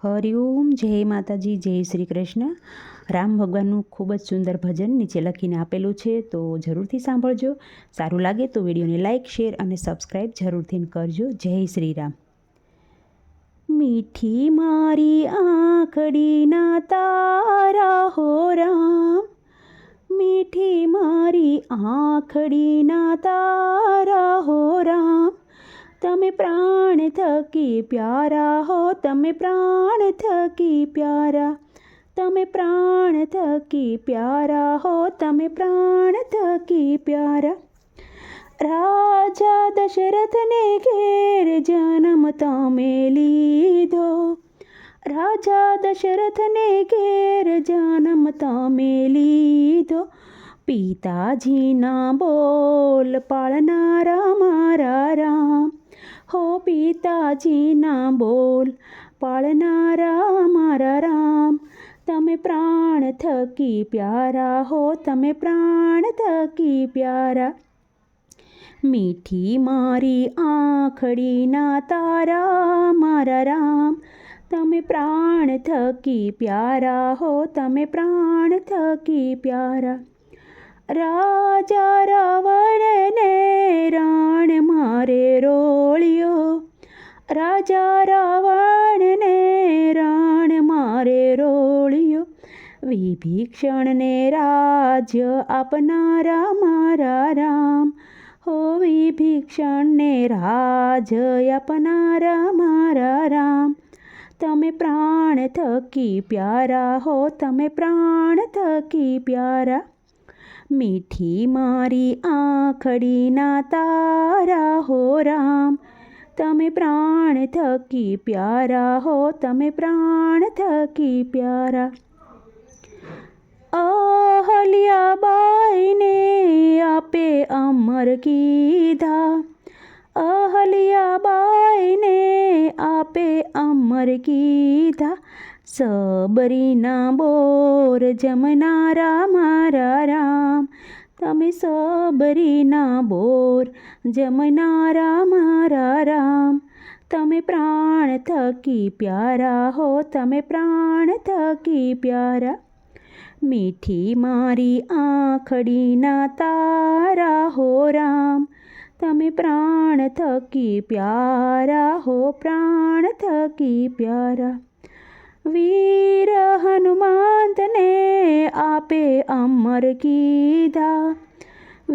હરિઓમ, જય માતાજી, જય શ્રી કૃષ્ણ. રામ ભગવાનનું ખૂબ જ સુંદર ભજન નીચે લખીને આપેલું છે, તો જરૂરથી સાંભળજો. સારું લાગે તો વિડીયોને લાઇક, શેર અને સબસ્ક્રાઈબ જરૂરથી કરજો. જય શ્રી રામ. મીઠી મારી આંખડીના તારા હો રામ, મીઠી મારી આંખડીના તારા હો રામ, તમે પ્રાણ થકી પ્યારા હો, તમે પ્રાણ થકી પ્યારા, તમે પ્રાણ થકી પ્યારા હો, તમે પ્રાણ થકી પ્યારા. રાજા દશરથને ઘેર જન્મ તમે લીધો, રાજા દશરથને ઘેર જન્મ તમે લીધો, પિતાજીના બોલ પાળનારા મારા રામ, હો પિતાજીના બોલ પાળનારા મારા રામ, તમે પ્રાણ થકી પ્યારા હો, તમે પ્રાણ થકી પ્યારા. મીઠી મારી આંખડીના તારા મારા રામ, તમે પ્રાણ થકી પ્યારા હો, તમે પ્રાણ થકી પ્યારા. રાજા રાવણને રાણ મારે રોળ્યો, રાજા રાવણને રાણ મારે રોળ્યો, વિભીષણને રાજ્ય આપનારા મારા રામ, હો વિભીષણને રાજ્ય આપનારા મારા રામ, તમે પ્રાણ થકી પ્યારા હો, તમે પ્રાણ થકી પ્યારા. મીઠી મારી આંખડીના તારા હો રામ, તમે પ્રાણ થકી પ્યારા હો, તમે પ્રાણ થકી પ્યારા. અહલ્યાબાઈને આપે અમર કીધા, અહલ્યાબાઈને આપે અમર કીધા, સબરીના બોર જમનારા મારા રામ, તમે સબરીના બોર જમનારા મારા રામ, તમે પ્રાણ થકી પ્યારા હો, તમે પ્રાણ થકી પ્યારા. મીઠી મારી આંખડીના તારા હો રામ, તમે પ્રાણ થકી પ્યારા હો, પ્રાણ થકી પ્યારા. વીર હનુમંતને આપે અમર કીધા,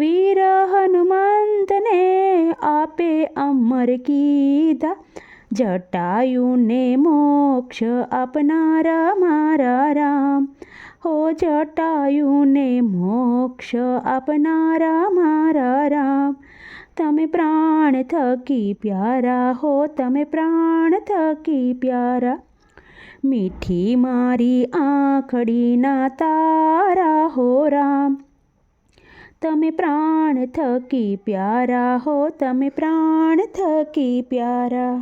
વીર હનુમંતને આપે અમર કીધા, જટાયુને મોક્ષ આપનારા મારા રામ, હો જટાયુને મોક્ષ આપનારા મારા રામ, તમે પ્રાણ થકી પ્યારા હો, તમે પ્રાણ થકી પ્યારા. મીઠી મારી આંખડીના તારા હો રામ, તમે પ્રાણ થકી પ્યારા હો, તમે પ્રાણ થકી પ્યારા.